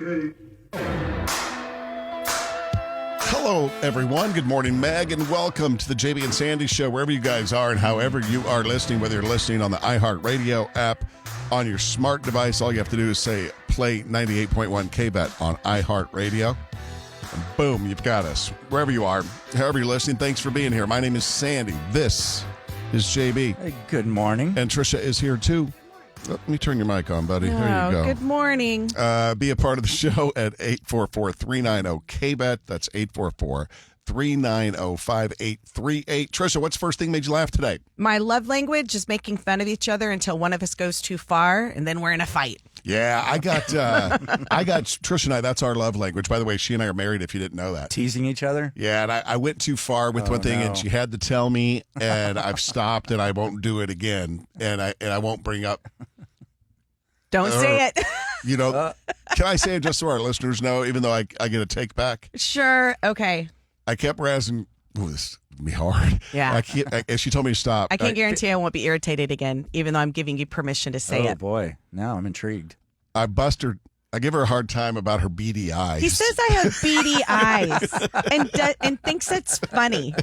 Okay. Hello, everyone. Good morning, Meg, and welcome to the JB and Sandy Show, wherever you guys are and however you are listening, whether you're listening on the iHeartRadio app, on your smart device. All you have to do is say, play 98.1 KBET on iHeartRadio. And boom, you've got us. Wherever you are, however you're listening, thanks for being here. My name is Sandy. This is JB. Hey, good morning. And Tricia is here, too. Let me turn your mic on, buddy. There you go. Good morning. Be a part of the show at 844-390-KBET. That's 844-390-5838. Tricia, what's the first thing made you laugh today? My love language is making fun of each other until one of us goes too far, and then we're in a fight. Yeah, I got Tricia and I, that's our love language. By the way, she and I are married, if you didn't know that. Teasing each other? Yeah, and I went too far with one thing, and she had to tell me, and I've stopped, and I won't do it again, and I won't bring up. Don't say it. You know, can I say it just so our listeners know, even though I get a take back? Sure. Okay. I kept razzing. Ooh, this is going to be hard. Yeah. And she told me to stop. I can't guarantee I won't be irritated again, even though I'm giving you permission to say it. Oh, boy. Now I'm intrigued. I bust her. I give her a hard time about her beady eyes. He says I have beady eyes and thinks it's funny.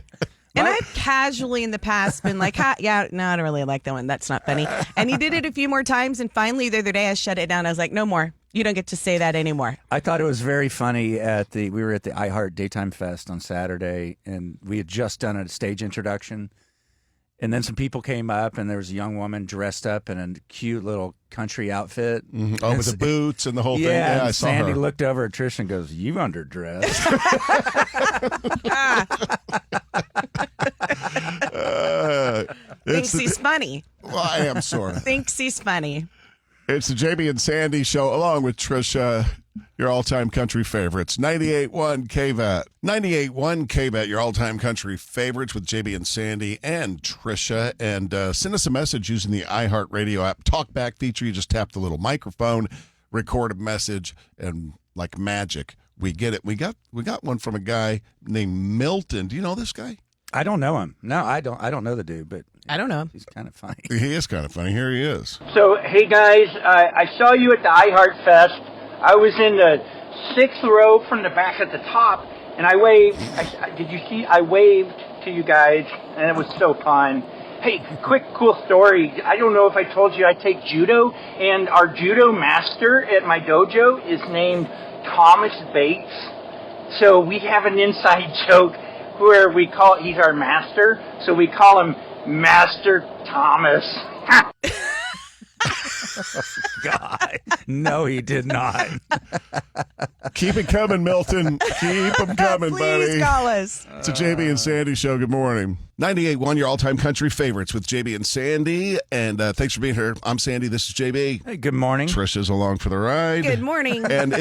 And I've casually in the past been like, yeah, no, I don't really like that one. That's not funny. And he did it a few more times. And finally, the other day, I shut it down. I was like, no more. You don't get to say that anymore. I thought it was very funny we were at the iHeart Daytime Fest on Saturday, and we had just done a stage introduction. And then some people came up, and there was a young woman dressed up in a cute little country outfit. Mm-hmm. Oh, with the boots and the whole thing. Yeah, I saw Sandy her. looked over at Tricia and goes, "You underdressed." Thinks he's funny. Well, I am sort of. Thinks he's funny. It's the JB and Sandy Show, along with Tricia, your all-time country favorites. 98.1 KVAT. 98.1 KVAT, your all-time country favorites with JB and Sandy and Tricia. And send us a message using the iHeartRadio app talkback feature. You just tap the little microphone, record a message, and like magic, we get it. We got one from a guy named Milton. Do you know this guy? I don't know him. No, I don't know the dude, but I don't know. He's kind of funny. He is kind of funny. Here he is. So, hey guys, I saw you at the iHeart Fest. I was in the 6th row from the back at the top, and I waved. Did you see? I waved to you guys, and it was so fun. Hey, quick, cool story. I don't know if I told you I take judo, and our judo master at my dojo is named Thomas Bates. So we have an inside joke where he's our master, so we call him Master Thomas. God, no, he did not. Keep it coming, Milton. Keep them coming, buddy. Please call us. It's a JB and Sandy Show. Good morning. 98.1, your all-time country favorites with JB and Sandy. And thanks for being here. I'm Sandy. This is JB. Hey, good morning. Tricia's along for the ride. Good morning. And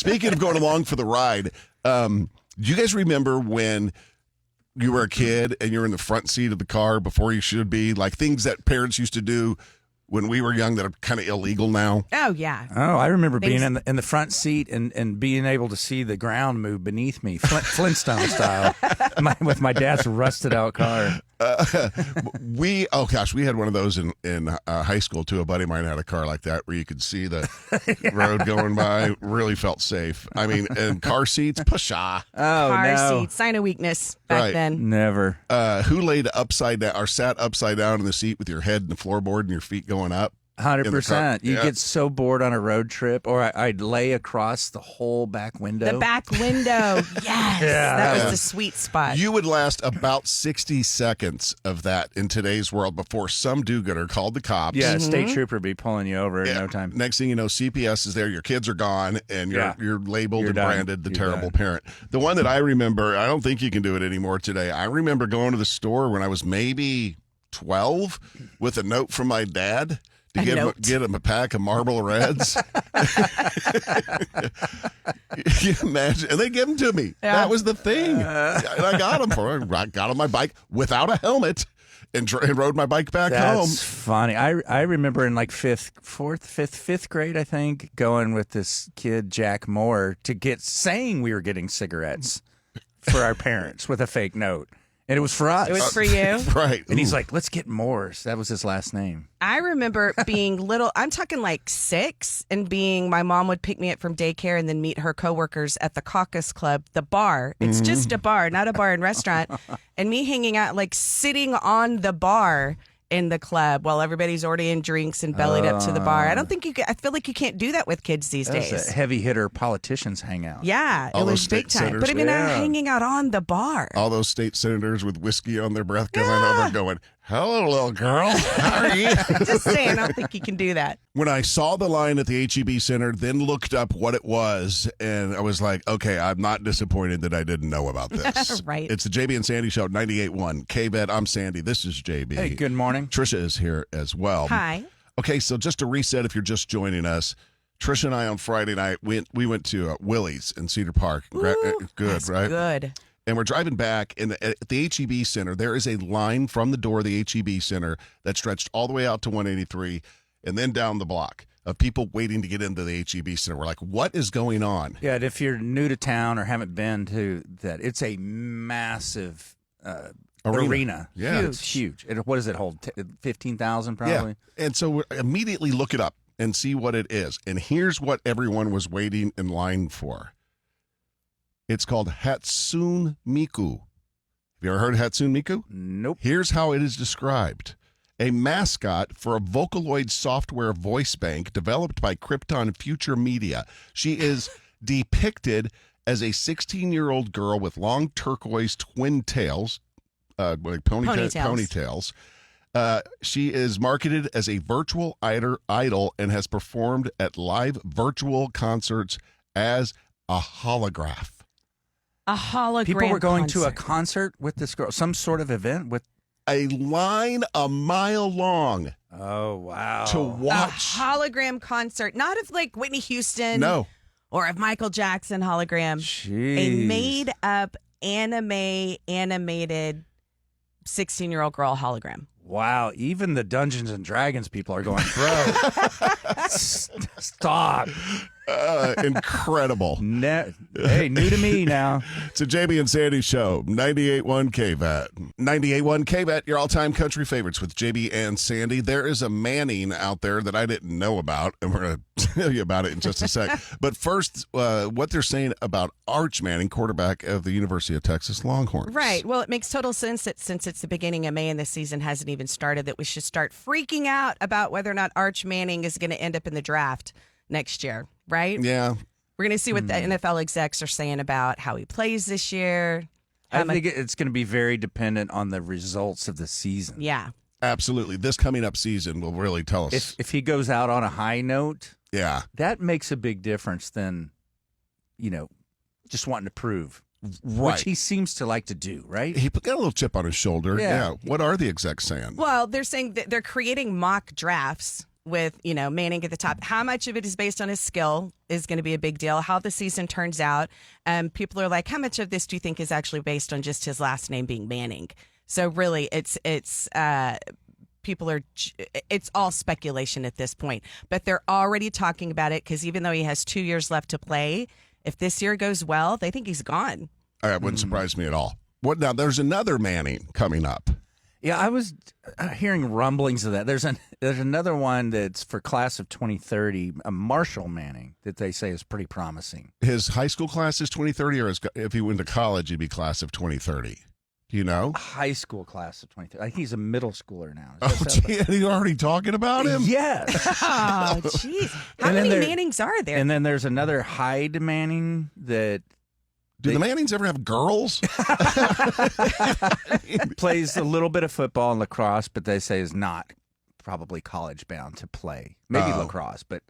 speaking of going along for the ride, do you guys remember when you were a kid and you were in the front seat of the car before you should be? Like things that parents used to do when we were young that are kind of illegal now. Oh, yeah. Oh, I remember being in the front seat and being able to see the ground move beneath me, Flintstone style, with my dad's rusted out car. We had one of those in high school too. A buddy of mine had a car like that where you could see the road going by. Really felt safe. I mean, and car seats, pshaw. Oh, Car no. seats, sign of weakness back then. Never. Who laid upside down or sat upside down in the seat with your head in the floorboard and your feet going up? 100%. You Yeah. get so bored on a road trip, or I'd lay across the whole back window. The back window. Yes. That was the sweet spot. You would last about 60 seconds of that in today's world before some do-gooder called the cops. Yeah, a state trooper would be pulling you over in no time. Next thing you know, CPS is there, your kids are gone, and you're labeled You're and done. branded the You're terrible done. parent. The one that I remember, I don't think you can do it anymore today. I remember going to the store when I was maybe 12 with a note from my dad to get him a pack of Marlboro Reds. You imagine? And they give them to me. Yeah. That was the thing. And I got them for her. I got on my bike without a helmet and rode my bike back home. That's funny. I remember in like fifth grade, I think, going with this kid, Jack Moore, saying we were getting cigarettes for our parents with a fake note. And it was for us. It was for you. Right. And he's Ooh. like, let's get Morse. That was his last name. I remember being little, I'm talking like 6, and my mom would pick me up from daycare and then meet her coworkers at the Caucus Club, the bar. It's just a bar, not a bar and restaurant. And me hanging out, like sitting on the bar in the club while everybody's ordering drinks and bellied up to the bar. I don't think I feel like you can't do that with kids these That's days. a heavy hitter politicians hang out. Yeah, All it those was big state time. senators. But I mean, I'm Yeah. hanging out on the bar. All those state senators with whiskey on their breath going over going, hello, little girl. How are you? Just saying, I don't think you can do that. When I saw the line at the HEB Center, then looked up what it was, and I was like, okay, I'm not disappointed that I didn't know about this. Right. It's the JB and Sandy Show, 98.1 KBET. I'm Sandy. This is JB. Hey, good morning. Tricia is here as well. Hi. Okay, so just to reset, if you're just joining us, Tricia and I on Friday night, we went to Willie's in Cedar Park. Good, That's right? good. And we're driving back, and at the HEB Center, there is a line from the door of the HEB Center that stretched all the way out to 183 and then down the block of people waiting to get into the HEB Center. We're like, what is going on? Yeah, and if you're new to town or haven't been to that, it's a massive arena. Yeah, It's huge. What does it hold? 15,000 probably? Yeah. And so we immediately look it up and see what it is. And here's what everyone was waiting in line for. It's called Hatsune Miku. Have you ever heard of Hatsune Miku? Nope. Here's how it is described. A mascot for a Vocaloid software voice bank developed by Krypton Future Media. She is depicted as a 16-year-old girl with long turquoise twin tails, like ponytails. She is marketed as a virtual idol and has performed at live virtual concerts as a holograph. A hologram. People were going to a concert. concert with this girl, some sort of event with. A line a mile long Oh, wow. to A watch. hologram concert, not of like Whitney Houston No. or of Michael Jackson hologram. Jeez. A made up animated 16-year-old girl hologram. Wow. Even the Dungeons and Dragons people are going, bro. Stop. Incredible. Hey, new to me now. It's a JB and Sandy show, 98.1 KVAT. 98.1 KVAT, your all-time country favorites with JB and Sandy. There is a Manning out there that I didn't know about, and we're going to tell you about it in just a sec. But first, what they're saying about Arch Manning, quarterback of the University of Texas Longhorns. Right. Well, it makes total sense that since it's the beginning of May and the season hasn't even started, that we should start freaking out about whether or not Arch Manning is going to end up in the draft next year, right? Yeah. We're going to see what the NFL execs are saying about how he plays this year. I think it's going to be very dependent on the results of the season. Yeah. Absolutely. This coming up season will really tell us. If he goes out on a high note, Yeah. that makes a big difference than, just wanting to prove. Right. Which he seems to like to do, right? He got a little chip on his shoulder. Yeah. What are the execs saying? Well, they're saying that they're creating mock drafts with, Manning at the top. How much of it is based on his skill is going to be a big deal. How the season turns out. People are like, how much of this do you think is actually based on just his last name being Manning? So really, it's all speculation at this point. But they're already talking about it because even though he has 2 years left to play, if this year goes well, they think he's gone. That wouldn't surprise me at all. What now? There's another Manning coming up. Yeah, I was hearing rumblings of that. There's another one that's for class of 2030, a Marshall Manning, that they say is pretty promising. His high school class is 2030, or if he went to college, he'd be class of 2030. Do you know? High school class of 2030. I think he's a middle schooler now. Oh, gee, are you already talking about him? Yes. Oh, jeez. How And then many there- Mannings are there? And then there's another Hyde Manning that Do the Mannings ever have girls? plays a little bit of football and lacrosse, but they say is not probably college bound to play. Maybe Oh. lacrosse, but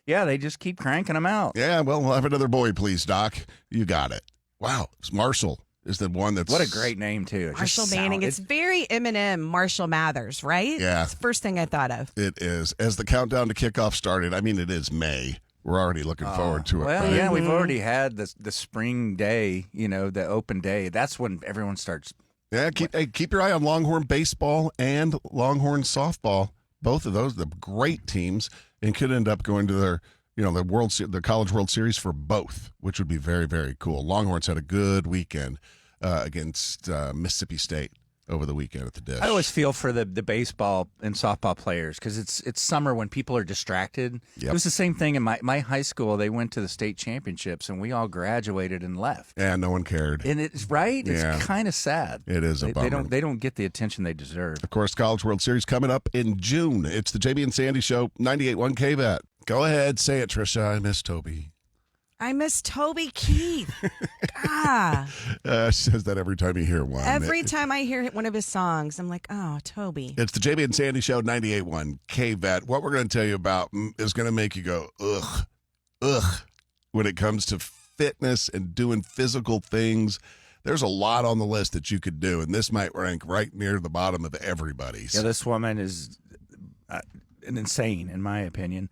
yeah, they just keep cranking them out. Yeah, well, we'll have another boy, please, Doc. You got it. Wow, it's Marshall is the one that's... What a great name too. It just Marshall Manning. It's very Eminem, Marshall Mathers, right? Yeah. It's the first thing I thought of. It is. As the countdown to kickoff started, I mean, it is May. We're already looking forward to it. Well, right? yeah, we've already had the spring day, the open day. That's when everyone starts. Yeah, keep your eye on Longhorn baseball and Longhorn softball. Both of those, the great teams, and could end up going to their, the College World Series for both, which would be very, very cool. Longhorns had a good weekend against Mississippi State over the weekend at the Dish. I always feel for the baseball and softball players because it's summer when people are distracted. Yep. It was the same thing in my high school. They went to the state championships and we all graduated and left. And no one cared. And it's right. Yeah. It's kind of sad. It is a bummer. They don't get the attention they deserve. Of course, College World Series coming up in June. It's the JB and Sandy Show, 98.1 KVAT. Go ahead, say it, Tricia. I miss Toby. I miss Toby Keith. She says that every time you hear one. Every time I hear one of his songs, I'm like, oh, Toby. It's the JB and Sandy Show, 98.1 KVAT. What we're going to tell you about is going to make you go, ugh, when it comes to fitness and doing physical things. There's a lot on the list that you could do, and this might rank right near the bottom of everybody's. Yeah, this woman is insane, in my opinion.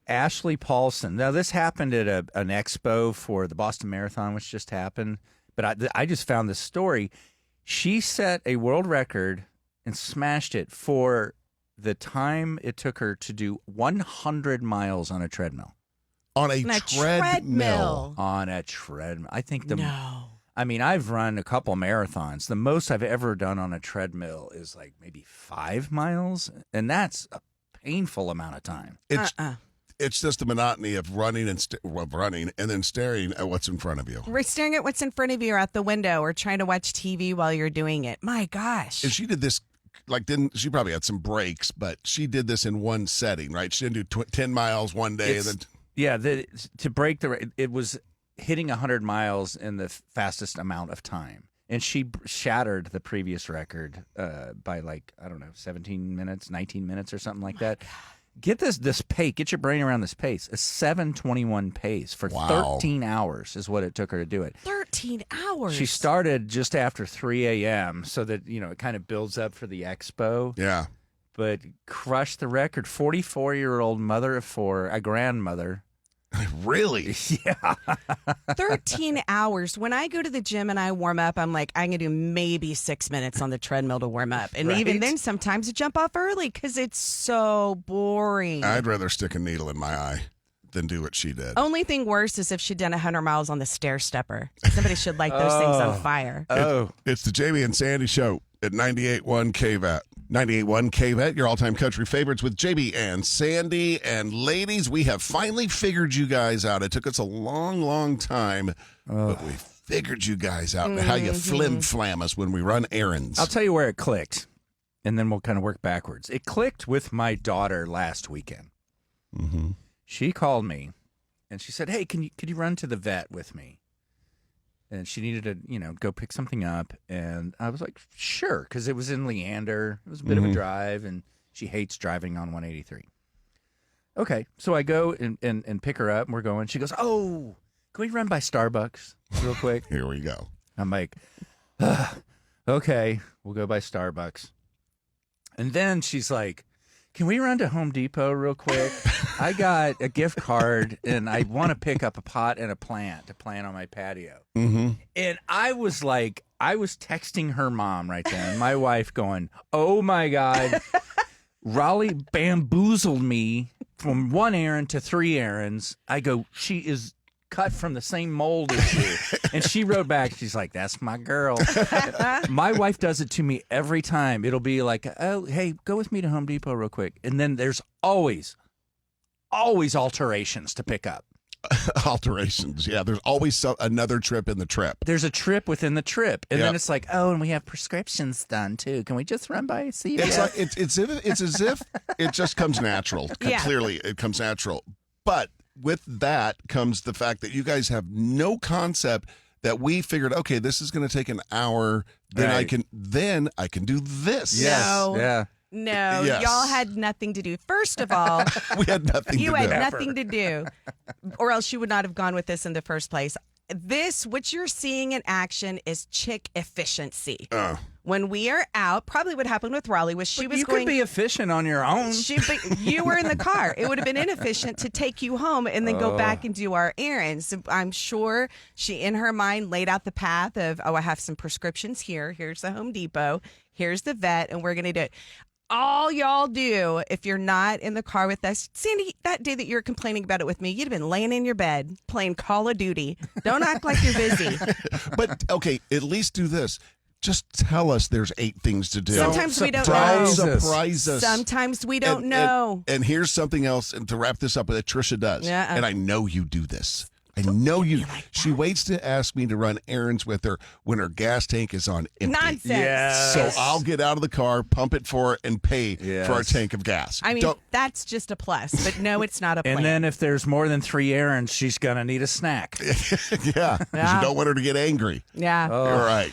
Ashley Paulson. Now, this happened at an expo for the Boston Marathon, which just happened. But I just found this story. She set a world record and smashed it for the time it took her to do 100 miles on a treadmill. On a treadmill. On a treadmill. I think No. I mean, I've run a couple marathons. The most I've ever done on a treadmill is like maybe 5 miles, and that's a painful amount of time. It's just the monotony of running and then staring at what's in front of you. We're staring at what's in front of you or out the window or trying to watch TV while you're doing it. My gosh. And she did this, she probably had some breaks, but she did this in one setting, right? She didn't do 10 miles one day. To break it was hitting 100 miles in the fastest amount of time. And she shattered the previous record by 17 minutes, 19 minutes or something like that. Get this pace. Get your brain around this pace. A 7:21 pace for 13 hours is what it took her to do it. 13 hours. She started just after 3 a.m. so that, it kind of builds up for the expo. Yeah. But crushed the record. 44-year-old mother of four, a grandmother. Really? Yeah. 13 hours. When I go to the gym and I warm up, I'm like, I'm going to do maybe 6 minutes on the treadmill to warm up. And even then, sometimes I jump off early because it's so boring. I'd rather stick a needle in my eye than do what she did. Only thing worse is if she'd done 100 miles on the stair stepper. Somebody should light those things on fire. It's the Jamie and Sandy Show at 98.1 KVAT. 98.1 KVAT, your all-time country favorites with JB and Sandy. And ladies, we have finally figured you guys out. It took us a long, long time, but we figured you guys out and how you flim-flam us when we run errands. I'll tell you where it clicked, and then we'll kind of work backwards. It clicked with my daughter last weekend. Mm-hmm. She called me, and she said, hey, could you run to the vet with me? And she needed to, go pick something up. And I was like, sure, because it was in Leander. It was a bit of a drive, and she hates driving on 183. Okay, so I go and pick her up, and we're going. She goes, oh, can we run by Starbucks real quick? Here we go. I'm like, okay, we'll go by Starbucks. And then she's like, can we run to Home Depot real quick? I got a gift card, and I want to pick up a pot and a plant to plant on my patio. Mm-hmm. And I was texting her mom right then, my wife going, oh, my God, Raleigh bamboozled me from one errand to 3 errands. I go, she is cut from the same mold as you. And she wrote back, she's like, that's my girl. My wife does it to me every time. It'll be like, oh, hey, go with me to Home Depot real quick. And then there's always alterations to pick up. Alterations. Yeah, there's always another trip in the trip. There's a trip within the trip. And then it's like, oh, and we have prescriptions done too. Can we just run by see you? It's like it's as if it just comes natural. Yeah. Clearly it comes natural. But with that comes the fact that you guys have no concept that we figured, okay, this is going to take an hour. Then Right. I can do this. Yes. No. Yeah. No, Yes. y'all had nothing to do. First of all, We had nothing you to had do. nothing to do, or else you would not have gone with this in the first place. What you're seeing in action is chick efficiency. When we are out, probably what happened with Raleigh was she was you going. could be efficient on your own. But you were in the car. It would have been inefficient to take you home and then go back and do our errands. So I'm sure she, in her mind, laid out the path of, I have some prescriptions here. Here's the Home Depot. Here's the vet, and we're going to do it. all y'all do if you're not in the car with us. Sandy, that day that you were complaining about it with me, you'd have been laying in your bed playing Call of Duty. Don't act like you're busy. But, okay, at least do this. Just tell us there's 8 things to do. Sometimes we don't Don't know. surprise us. Sometimes we don't know. And here's something else, and to wrap this up, that Tricia does. Yeah. And I know you do this. I know you. She waits to ask me to run errands with her when her gas tank is on empty. Nonsense. Yes. So I'll get out of the car, pump it for her, and pay Yes. for our tank of gas. I mean, that's just a plus, but no, it's not a plan. And then if there's more than 3 errands, she's going to need a snack. Yeah, because you don't want her to get angry. yeah. All right.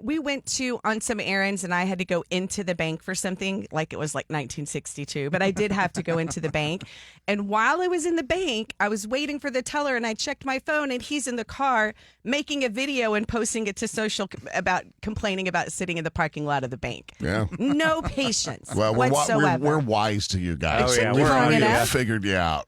We went on some errands and I had to go into the bank for something like it was like 1962, but I did have to go into the bank. And while I was in the bank, I was waiting for the teller and I checked my phone and he's in the car making a video and posting it to social about complaining about sitting in the parking lot of the bank. Yeah. No patience Well, whatsoever. we're wise to you guys. Oh, yeah, We've we're on already it. figured you out.